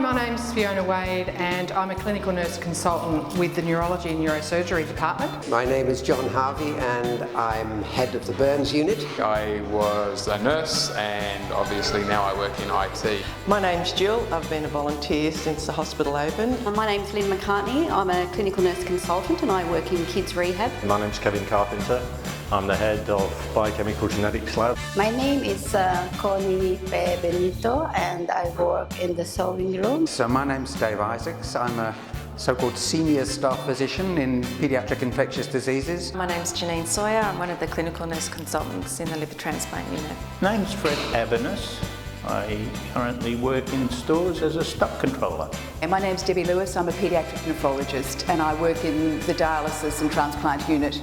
my name's Fiona Wade and I'm a clinical nurse consultant with the Neurology and Neurosurgery Department. My name is John Harvey and I'm head of the Burns unit. I was a nurse and obviously now I work in IT. My name's Jill, I've been a volunteer since the hospital opened. My name's Lynn McCartney, I'm a clinical nurse consultant and I work in kids rehab. My name's Kevin Carpenter, I'm the head of Biochemical Genetics Lab. My name is Connie Benito and I work in the sewing room. So my name's Dave Isaacs, I'm a so-called senior staff physician in paediatric infectious diseases. My name's Janine Sawyer, I'm one of the clinical nurse consultants in the liver transplant unit. Name's Fred Abenus. I currently work in stores as a stock controller. And my name's Debbie Lewis, I'm a paediatric nephrologist and I work in the dialysis and transplant unit.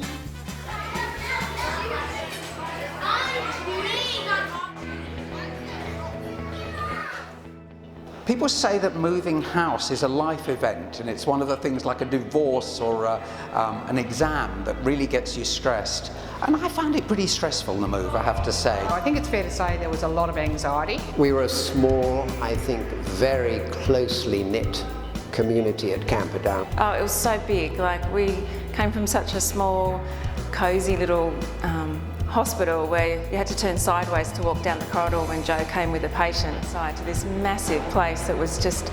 People say that moving house is a life event and it's one of the things like a divorce or an exam that really gets you stressed. And I found it pretty stressful, the move, I have to say. I think it's fair to say there was a lot of anxiety. We were a small, I think, very closely knit community at Camperdown. Oh, it was so big. Like, we came from such a small, cosy little hospital where you had to turn sideways to walk down the corridor when Joe came with a patient side to this massive place that was just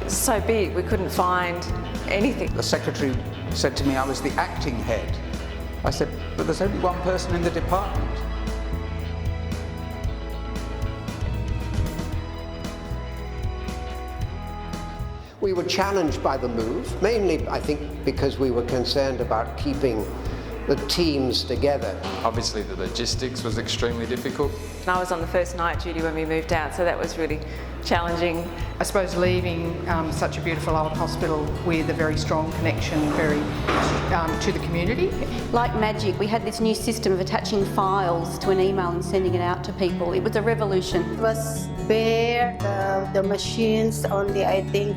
so big we couldn't find anything. The secretary said to me I was the acting head. I said, but there's only one person in the department. We were challenged by the move, mainly I think because we were concerned about keeping the teams together. Obviously the logistics was extremely difficult. And I was on the first night duty when we moved out, so that was really challenging. I suppose leaving such a beautiful old hospital with a very strong connection to the community. Like magic, we had this new system of attaching files to an email and sending it out to people. It was a revolution. It was bare, the machines only, I think,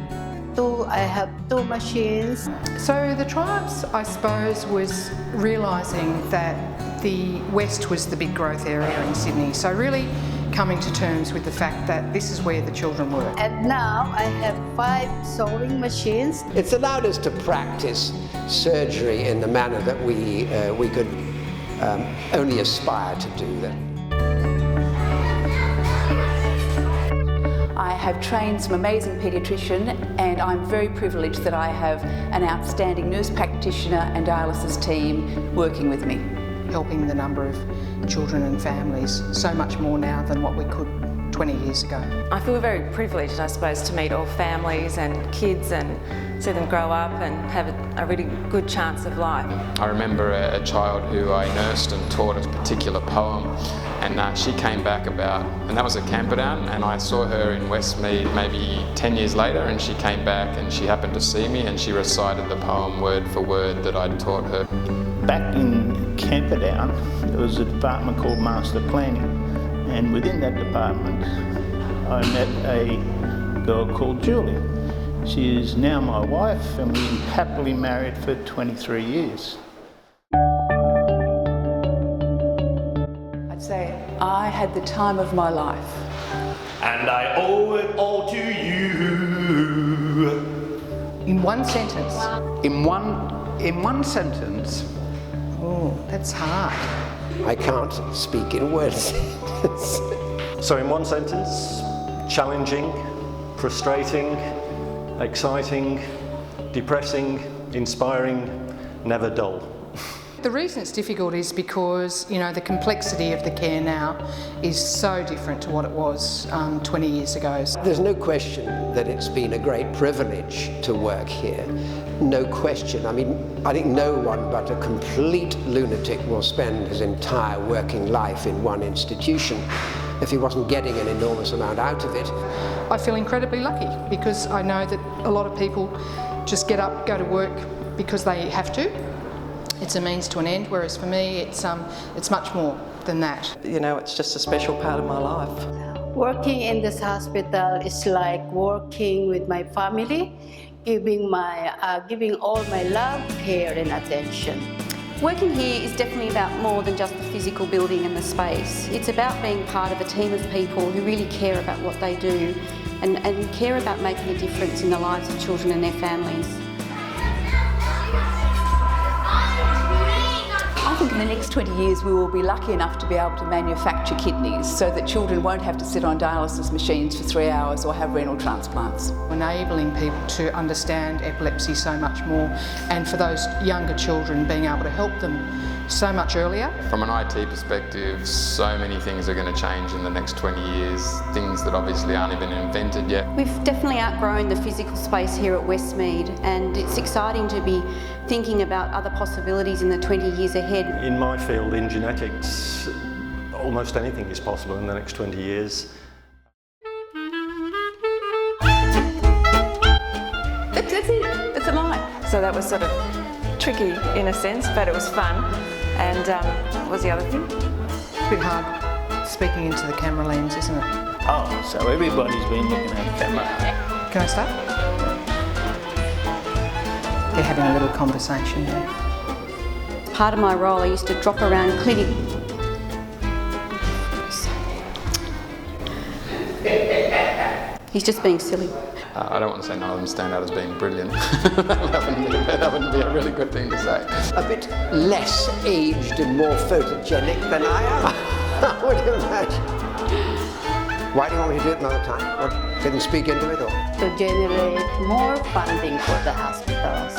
I have 2 machines. So the triumphs, I suppose, was realising that the West was the big growth area in Sydney. So really coming to terms with the fact that this is where the children work. And now I have 5 sewing machines. It's allowed us to practice surgery in the manner that we could only aspire to do that. I have trained some amazing paediatrician and I'm very privileged that I have an outstanding nurse practitioner and dialysis team working with me. Helping the number of children and families so much more now than what we could 20 years ago. I feel very privileged, I suppose, to meet all families and kids and see them grow up and have a really good chance of life. I remember a child who I nursed and taught a particular poem, and she came back and that was at Camperdown, and I saw her in Westmead maybe 10 years later, and she came back and she happened to see me and she recited the poem word for word that I'd taught her. Back in Camperdown, there was a department called Master Planning, and within that department I met a girl called Julie. She is now my wife and we've been happily married for 23 years. I'd say I had the time of my life. And I owe it all to you. In one sentence. In one sentence. Oh, that's hard. I can't speak in words. So in one sentence, challenging, frustrating, exciting, depressing, inspiring, never dull. The reason it's difficult is because, you know, the complexity of the care now is so different to what it was 20 years ago. There's no question that it's been a great privilege to work here. No question. I mean, I think no one but a complete lunatic will spend his entire working life in one institution if he wasn't getting an enormous amount out of it. I feel incredibly lucky because I know that a lot of people just get up, go to work because they have to. It's a means to an end, whereas for me it's much more than that. You know, it's just a special part of my life. Working in this hospital is like working with my family, giving all my love, care and attention. Working here is definitely about more than just the physical building and the space. It's about being part of a team of people who really care about what they do and care about making a difference in the lives of children and their families. I think in the next 20 years we will be lucky enough to be able to manufacture kidneys so that children won't have to sit on dialysis machines for 3 hours or have renal transplants. Enabling people to understand epilepsy so much more, and for those younger children being able to help them so much earlier. From an IT perspective, so many things are going to change in the next 20 years, things that obviously aren't even invented yet. We've definitely outgrown the physical space here at Westmead, and it's exciting to be thinking about other possibilities in the 20 years ahead. In my field, in genetics, almost anything is possible in the next 20 years. That's it, that's a line. So that was sort of tricky in a sense, but it was fun. And what was the other thing? It's a bit hard speaking into the camera lens, isn't it? Oh, so everybody's been looking at camera. Can I start? They're having a little conversation there. Part of my role, I used to drop around clinic. He's just being silly. I don't want to say none of them stand out as being brilliant. that wouldn't be a really good thing to say. A bit less aged and more photogenic than I am, I would imagine. Why do you want me to do it another time? What, can you speak into it? Or? To generate more funding for the hospitals.